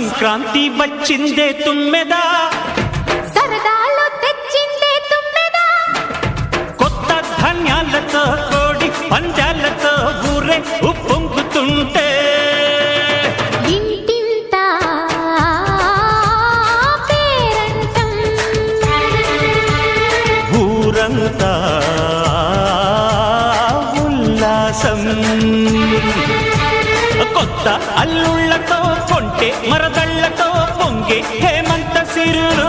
సంక్రాంతి వచ్చిందే తుమ్మెదా, సరదాలో తెచ్చిందే తుమ్మెదా, కొత్త ధాన్యాలతో కోడి పందాలతో ఊరే ఉప్పొంగుతుంటే ఇంటింత పేరంటం, ఊరంతా ఉల్లాసం. కొత్త అల్లుళ్ళతో కొంటే మరదళ్లతో పొంగే హేమంత సిరులు